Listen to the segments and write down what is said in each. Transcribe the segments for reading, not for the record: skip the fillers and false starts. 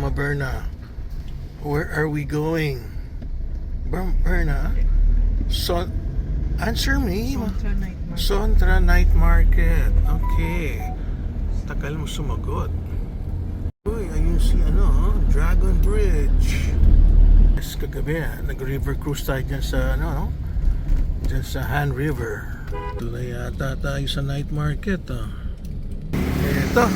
Mama Berna. Where are we going? Berna? So, answer me. Sontra Night Market. Sontra Night Market. Okay. Tagal mo sumagot. Uy, ayun si Dragon Bridge. Yes, kagabi nag-river cruise tayo dyan sa dyan sa Han River. Ito na yata tayo sa night market. Ito,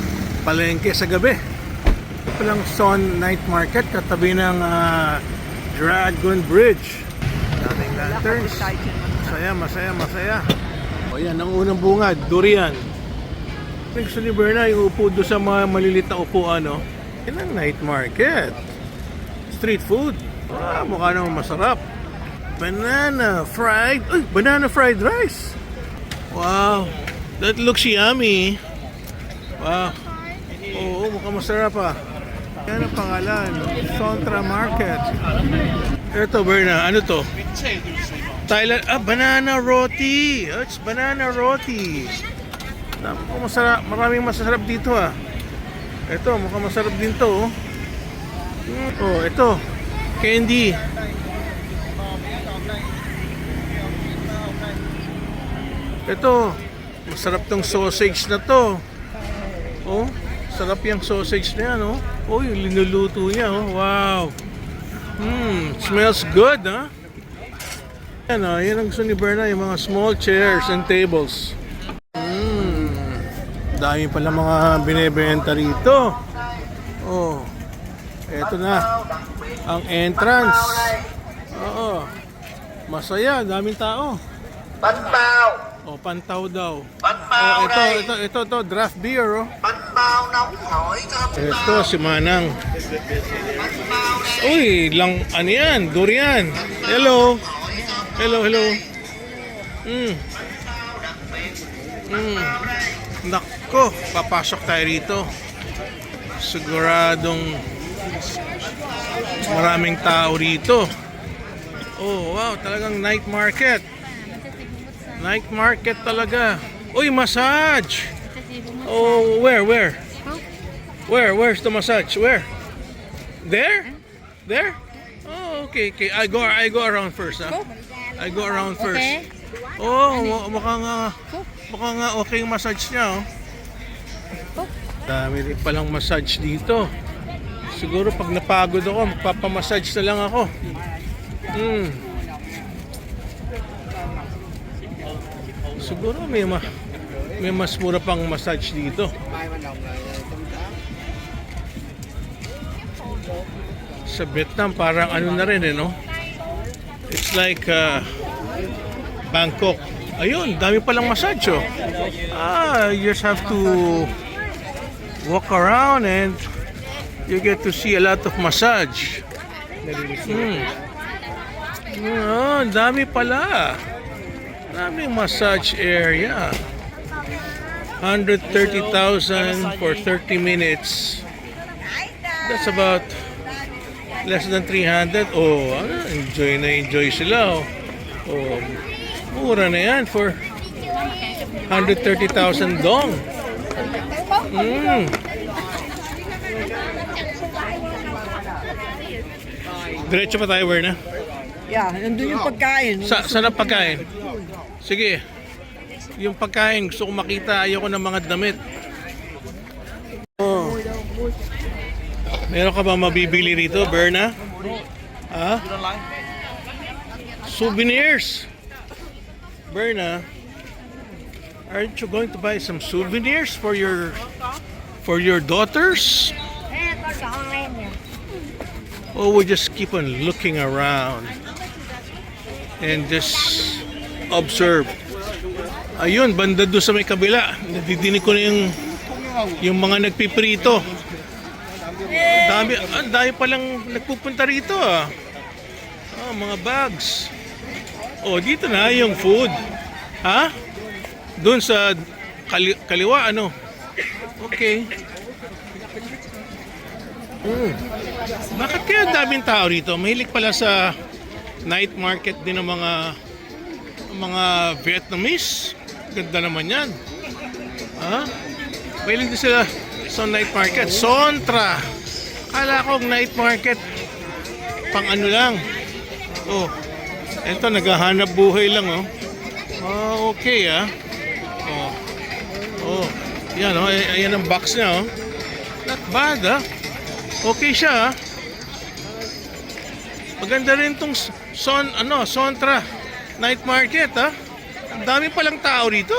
palengke sa gabi. Ito palang Son Night Market, katabi ng Dragon Bridge. Daming lanterns. Masaya. O yan, ang unang bungad, durian. Gusto ni Berna yung upo doon sa mga malilit na upuan, yan ang night market. Street food. Mukha naman masarap. Banana fried rice. Wow, that looks yummy. Wow. Oo, mukhang masarap Yan ang pangalan, Sontra Market. Ito, Berna, ano to? Thailand, banana roti. It's banana roti. Mukhang masarap, maraming masarap dito Ito, mukhang masarap din to. Ito, candy. Ito, masarap tong sausage na to. Sarap yung sausage na yan, yung linuluto niya, Wow. Smells good, Yan, yan ang gusto ni Berna, yung mga small chairs and tables. Dami pala mga binebenta rito. Eto na ang entrance. Masaya, daming tao. Pantaw. Pantaw daw. Pantaw Ito, draft beer, Pantaw nóng hổi có hấp. Ito, si Manang. Uy, ano yan? Durian. Hello. Nako, papasok tayo rito. Siguradong maraming tao rito. Wow, talagang night market. Night market talaga. Uy, massage. Where? Where's the massage? Where? There? Okay. I go around first, I go around first. Mukhang nga okay yung massage niya, Dami rin palang massage dito. Siguro pag napagod ako, magpapamassage na lang ako. Siguro may mas mura pang massage dito. Sa Vietnam parang na rin It's like Bangkok. Ayun, dami palang massage you just have to walk around and you get to see a lot of massage. Dami pala. Daming massage area. 130,000 for 30 minutes. That's about less than 300. Enjoy sila. Mura na yan for 130,000 dong. Diretso pa tayo, Berna? Yeah, nandun yung pagkain. Saan ang pagkain? Sige. Yung pagkain, gusto ko makita. Ayoko ng mga damit. Meron ka ba mabibili rito, Berna? Souvenirs. Berna, aren't you going to buy some souvenirs for your daughters? We just keep on looking around and just observe. Ayun, banda doon sa may kabila. Nadidinig ko na yung mga nagpiprito. Dami palang nagpupunta rito mga bags. Dito na yung food. Doon sa kaliwa Okay. Bakit kaya daming tao rito? Mahilig pala sa night market din ng mga Vietnamese. Ganda naman yan. Mahilig din sila sa night market. Sontra. Akala ko night market. Pang ano lang. Oh. Ito, naghahanap buhay lang, oh. Oh, okay, ah. Oh. Oh. Yan, oh. Ayan ang box niya, oh. Not bad, ah. Okay siya, ah. Maganda rin tong Sontra night market, ah. Ang dami palang tao dito.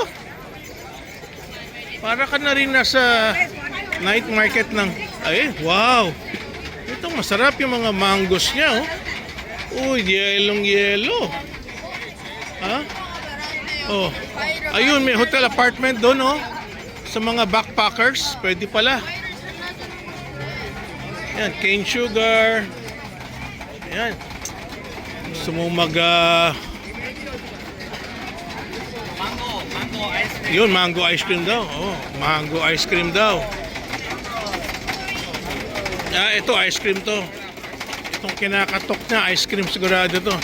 Para ka na rin nasa night market ng... Ay, wow! Ito, masarap yung mga mangoes niya, oh. Uy, yellow. Ha? Oh. Ayun, may hotel apartment doon, oh. Sa mga backpackers, pwede pala. Yan, cane sugar. Yan. Gusto mo yun, mango ice cream daw. Oh, mango ice cream daw. Ah, ito ice cream to. Itong kinakatok niya, ice cream sigurado to.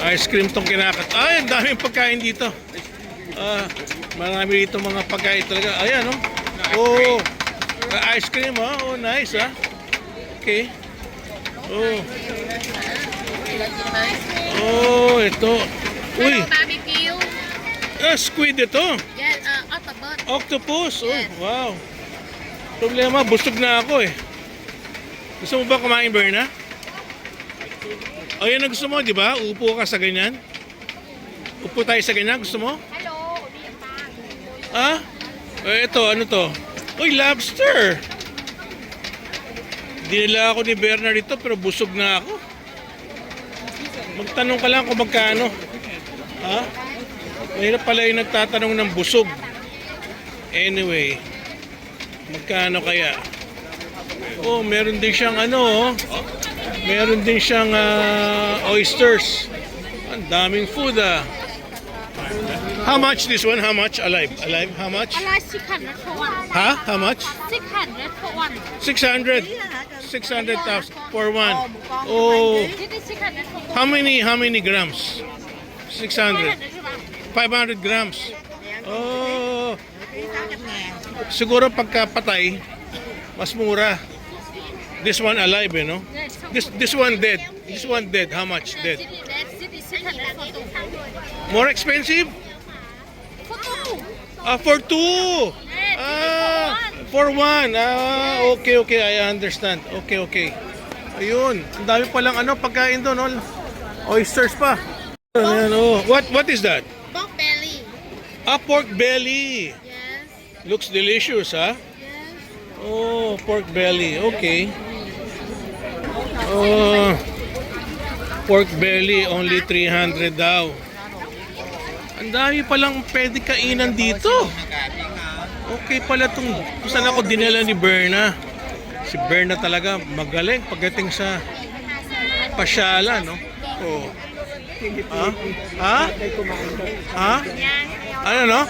Ice cream tong kinakatok. Ay, ang daming pagkain dito. Marami dito mga pagkain talaga. Ayan, oh. Oh, ice cream, oh. Oh, nice, ah. Okay. Oh. Oh, ito. Uy. Barbecue. Squid ito. Yes, octopus. Octopus. Oh, wow. Problema, busog na ako eh. Gusto mo ba kumain, Berna? O yan ang gusto mo, di ba? Upo ka sa ganyan. Upo tayo sa ganyan. Gusto mo? Hello, Ah? Ito, ano to? Uy, lobster! Dinala ako ni Berna dito pero busog na ako. Magtanong ka lang kung magkano. Ha? Mahirap pala yung nagtatanong ng busog. Anyway, magkano kaya? Oh, meron din siyang ano, meron din siyang oysters. Ang daming food, ah. How much this one? How much? Alive? Alive? How much? I like 600 for one. Ha? How much? 600 for one. 600. 600,000 for one. Oh, This is 600 for one. how many grams? 600. 500 grams. Oh. Siguro pagka patay, mas mura. This one alive, you know? This one dead. This one dead. How much dead? This is 600 for two. More expensive? For two. For two. For one. Okay. I understand. Okay. Ayun. Ang dami palang pagkain doon, no? Oysters pa. Ayan, oh. What is that? Pork belly. Pork belly. Yes. Looks delicious, ha? Yes. Oh, pork belly. Okay. Oh, pork belly, only 300 daw. Ang dami palang pwede kainan dito. Okay pala itong, saan ako dinala ni Berna. Si Berna talaga magaling pagdating sa pasyala, no? Oh. Ha? Ano, no?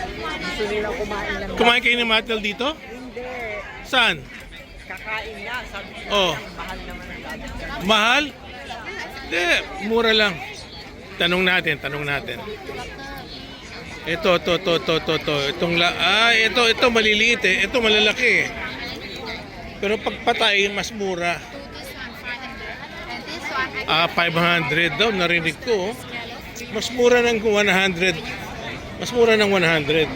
Kumain kayo ni Matel dito? Saan? Kakain nga, sabi ko, Oh. mahal naman ang dagat. Mahal? Hindi, mura lang. Tanong natin. Ito. Ito maliliit eh. Ito malalaki eh. Pero pag patay, mas mura. This one 500. And this one 500 daw, narinig ko. Oh. Mas mura ng 100. Mas mura ng 100.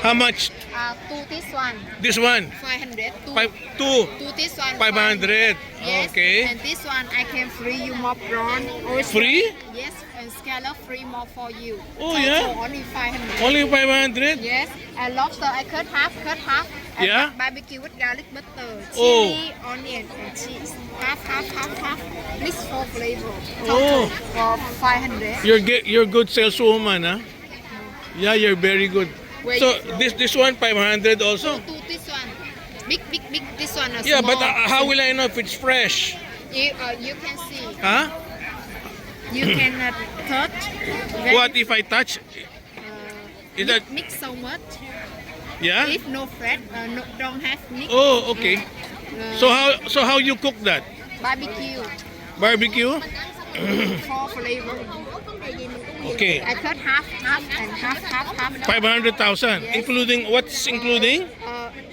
How much? to this one This one? 500. Two. To this one 500. Yes. Okay. And this one I can free you more prawn. Free? Yes, and scallop free more for you. Oh, So yeah? for only 500. Only 500? Yes, and lobster I cut half. And Yeah? barbecue with garlic butter, Oh. chili, onion, and cheese. Half. Mix for flavor. Oh. Total for 500. You're good saleswoman, huh? Yeah, you're very good. Wait. So this one 500 also? To this one, big. This one is Yeah, small. but how will I know if it's fresh? You can see. Huh? You cannot touch. What if I touch? Is that Mix so much. yeah? If no fat, don't have mix. Oh, okay. So how you cook that? Barbecue. Barbecue? 4 flavor. Okay. I cut half and half. 500,000. Yes. Including, what's including?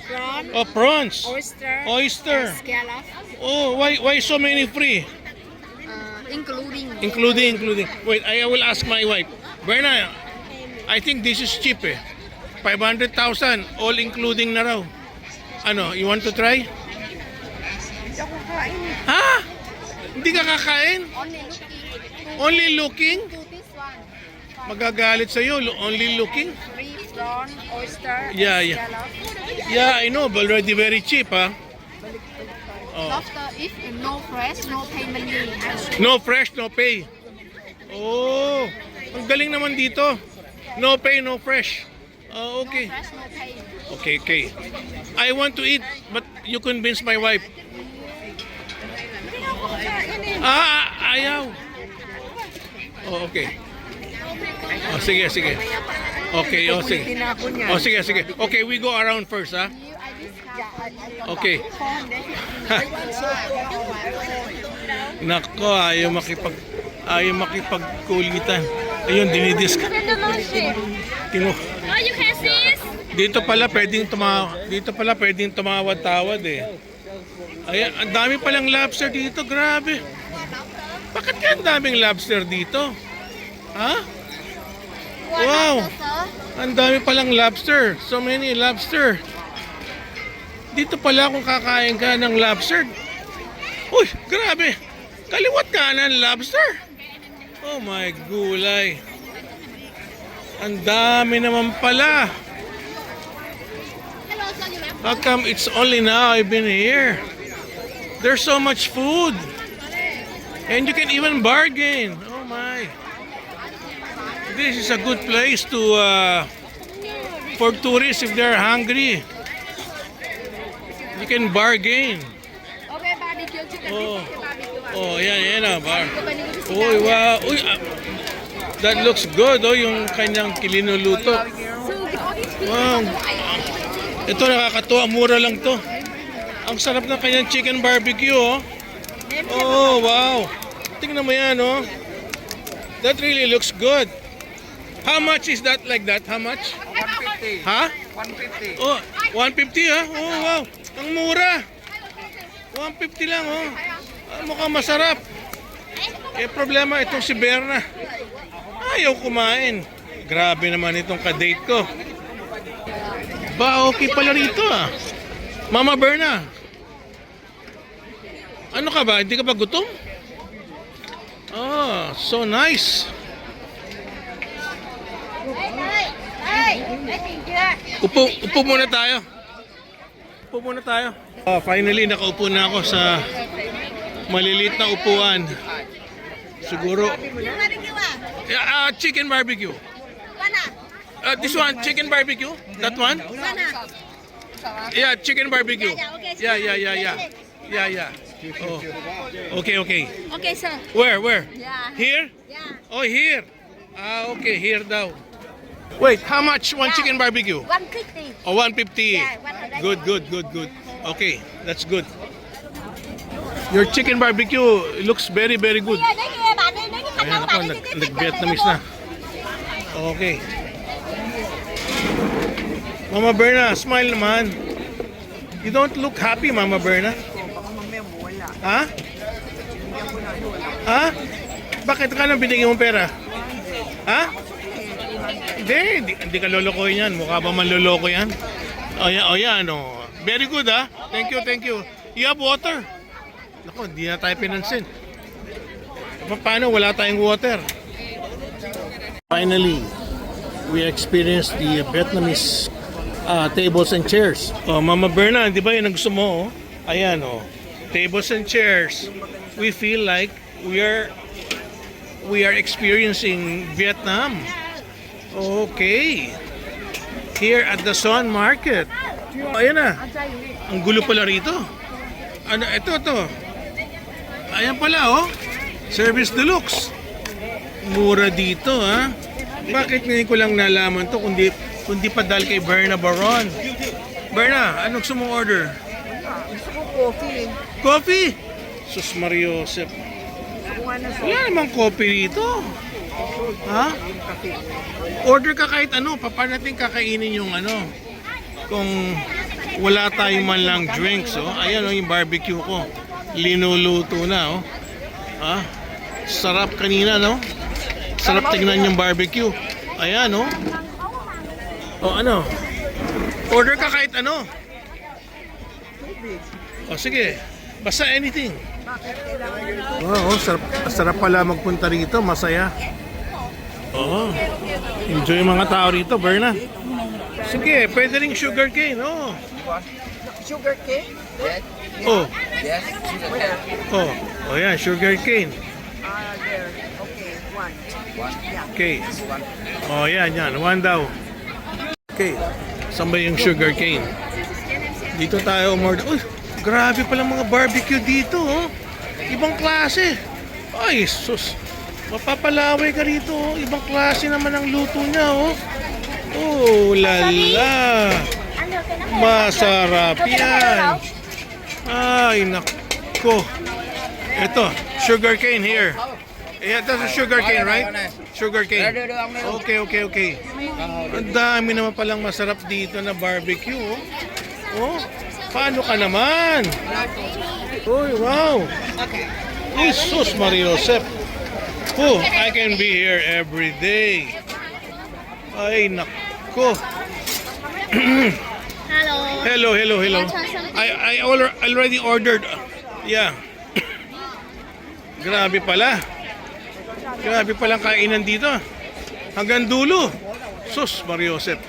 Prawn, Oh, prawns. oyster, Oyster. scallop, Oh, why so many free? including. Wait, I will ask my wife. Berna, I think this is cheap eh. 500,000, all including na raw. Ano, you want to try? Ha? Hindi ka kakain? Only looking Only looking? to this one. Magagalit sa'yo, only looking? 3 prawn, oyster, Yeah, and yeah. scallop. Yeah, I know, but already very cheap ha. Oh. Lobster, if no fresh, no payment fee. No fresh, no pay. Oh, ang galing naman dito. No pay, no fresh. Oh, okay. No fresh, no pay. Okay. I want to eat, but you convince my wife. Ayaw. Oh, okay. Oh, sige. Okay, oh, sige. Oh, sige. Okay, we go around first, ha? Okay. Nako, ayaw makipagkulitan. Ayun, dinidis ka. Oh, you can see this? Dito pala pwedeng tumawad-tawad eh. Ayan, ang dami palang lobster dito, grabe. Bakit kaya ang daming lobster dito? Ha? Wow! Ang dami palang lobster. So many lobster. Dito pala kung kakain ka ng lobster. Uy, grabe. Kaliwat kanan lobster. Oh my gulay. Ang dami naman pala. How come it's only now I've been here? There's so much food. And you can even bargain. Oh my. This is a good place to for tourists if they're hungry. You can bargain. Okay, barbecue chicken. Oh, yan bar. Uy, wow. Uy, that looks good, yung kanyang kilinuluto. Wow. Ito nakakatuwa, mura lang to. Ang sarap ng kanyang chicken barbecue, oh. Oh, wow. Tingnan mo yan, oh. That really looks good. How much is that like that? How much? 150. Ha? 150. Oh, 150 ha? Oh, wow. Ang mura. 150 lang, oh. Mukhang masarap. Eh, problema itong si Berna. Ayaw kumain. Grabe naman itong kadate ko. Ba, okay pala rito, ah. Mama Berna. Ano ka ba? Hindi ka ba gutom? Oh, so nice. Upo muna tayo. Finally, nakaupo na ako sa maliliit na upuan. Siguro. Chicken barbecue. This one, chicken barbecue. That one? Yeah, chicken barbecue. Yeah. Oh. Okay. Okay, sir. Where? Yeah. Here? Yeah. Oh, here. Okay, here daw. Wait, how much one chicken barbecue? 150. Oh, 150. Yeah, 150. Good. Okay, that's good. Your chicken barbecue looks very good. Ayan ako, nag-Vietnamese na. Okay. Mama Berna, smile naman. You don't look happy, Mama Berna. Ha? Bakit ka nang binigyan mong pera? Ha? Hindi ka lolokohin yan. Mukha ba man loloko yan? Oh, yan. Oh. Very good, ha? Thank you. You have water? Naku, hindi na tayo pinansin. Paano? Wala tayong water. Finally, we experienced the Vietnamese tables and chairs. Oh, Mama Berna, di ba yun ang gusto mo? Oh? Ayan, oh. Tables and chairs. We feel like we are experiencing Vietnam. Okay. Here at the Son Market. Ayan na. Ang gulo pala rito. Ano, ito. Ayan pala, oh. Service deluxe. Mura dito, ha. Bakit ngayon ko lang nalaman to kundi pa dahil kay Berna Baron. Berna, anong gusto mong order? Gusto ko coffee. Coffee? Sus Mario Josep. Gusto ko nga Wala namang coffee dito. Ha? Order ka kahit ano. Paano natin kakainin yung ano? Kung wala tayong man lang drinks, oh. Ayan, oh, yung barbecue ko. Linuluto na, oh. Ha? Sarap kanina, no? Sarap tignan yung barbecue. Ayan, oh. O, ano? Order ka kahit ano. O, sige. Basta anything. Wow, sarap pala magpunta rito. Masaya. Oo. Enjoy yung mga tao rito, Berna. Sige, pwede rin sugar cane. Oh. Sugar cake? Oh. Yes. Oh. Oh, yan, sugar cane. There. Okay, one. Okay. Oh, yan. One daw. Okay. Saan ba yung sugar cane? Dito tayo umorder. Uy, grabe pala mga barbecue dito, oh. Ibang klase. Ay, sus. Mapapalaway ka rito, oh. Ibang klase naman ang luto niya, oh. Oh, lala. Masarap yan. Ay, nako. Ito, sugar cane here. Yeah, that's a sugar cane, right? Sugar cane. Okay. Ang dami naman palang masarap dito na barbecue, oh. Oh, paano ka naman? Uy, wow. Jesus Maria Josep. Oh, I can be here every day. Ay, nako. Hello. Hello. I already ordered. Yeah. Grabe pala. Grabe palang kainan dito. Hanggang dulo. Sus, Maria Josep.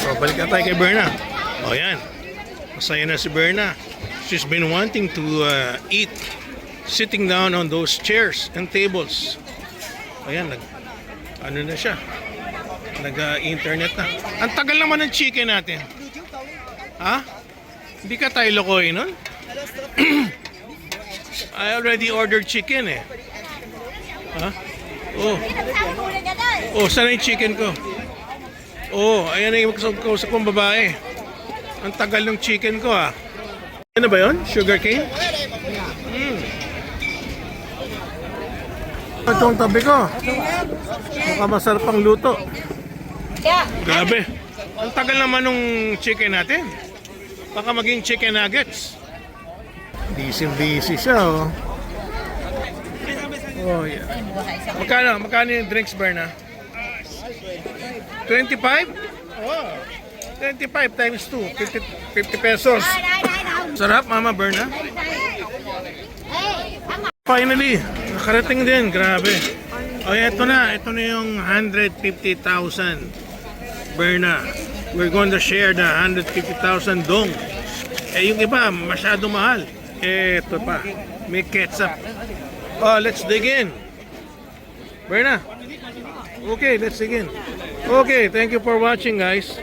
So, balik na tayo kay Berna. O, yan. Masaya na si Berna. She's been wanting to eat sitting down on those chairs and tables. Ayan, ano na siya. Nag-internet na. Ang tagal naman ng chicken natin. Ha? Hindi ka tayo lokoy nun? I already ordered chicken eh. Ha? Oh, saan na yung chicken ko? Oh, ayan na yung kausap kong babae. Ang tagal ng chicken ko ah. Ano ba yun? Sugar cane? Ito ang tabi ko. Mukhang masarap ang luto. Grabe. Ang tagal naman ng chicken natin. Baka maging chicken nuggets. Busy siya, oh. Oh, yeah. Magkano yung drinks, Berna? 25? Oh. 25 times 2. 50 pesos. Sarap, Mama Berna. Finally, nakarating din. Grabe. Oh, ito na. Ito na yung 150,000. Berna. We're going to share the 150,000 dong. Eh, yung iba, masyado mahal. Eh, ito pa. May ketchup. Oh, let's dig in. Berna. Okay, let's dig in. Okay, thank you for watching, guys.